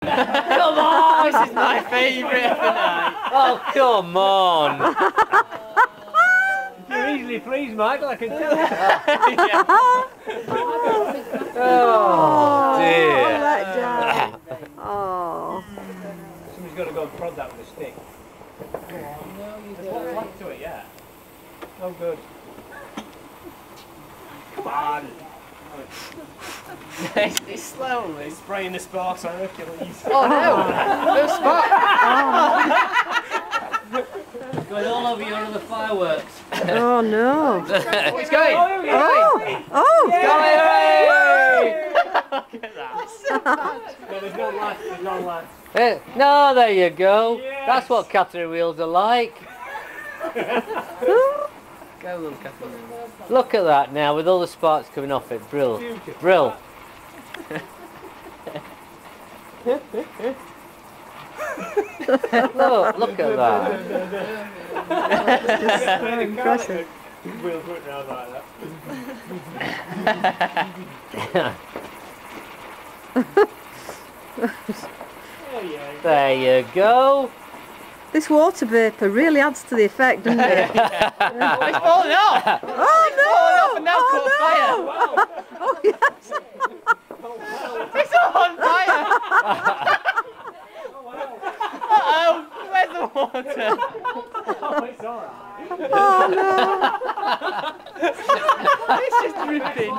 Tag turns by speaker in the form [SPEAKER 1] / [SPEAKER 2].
[SPEAKER 1] Come on! This is my favourite of the night. Oh, come on!
[SPEAKER 2] You're easily pleased, Michael, I can tell.
[SPEAKER 1] Oh, dear.
[SPEAKER 3] Let down. Oh.
[SPEAKER 2] Somebody's got to go and prod that with a stick. There's one left to it, yeah. Oh, good. Come on.
[SPEAKER 1] It's slowly.
[SPEAKER 2] Spraying the sparks on Hercules.
[SPEAKER 1] Oh no! No spark! Going all over your other fireworks.
[SPEAKER 3] Oh no.
[SPEAKER 1] It's going!
[SPEAKER 3] Oh!
[SPEAKER 1] Look at that!
[SPEAKER 2] No, there's no last, there's no last.
[SPEAKER 1] No, there you go.
[SPEAKER 2] Yes.
[SPEAKER 1] That's what Catherine wheels are like. Go, little Catherine. Look at that now, with all the sparks coming off it. Brill. Brill. Look at that.
[SPEAKER 3] Impressive.
[SPEAKER 2] Wheels went round like that.
[SPEAKER 1] There you go.
[SPEAKER 3] This water vapour really adds to the effect, doesn't it?
[SPEAKER 1] Oh, it's falling off!
[SPEAKER 3] Oh no!
[SPEAKER 1] Falling off and now caught fire!
[SPEAKER 3] Oh yes!
[SPEAKER 1] It's on fire! Uh-oh! Where's the water?
[SPEAKER 2] Oh, it's alright.
[SPEAKER 3] Oh no!
[SPEAKER 1] It's just dripping.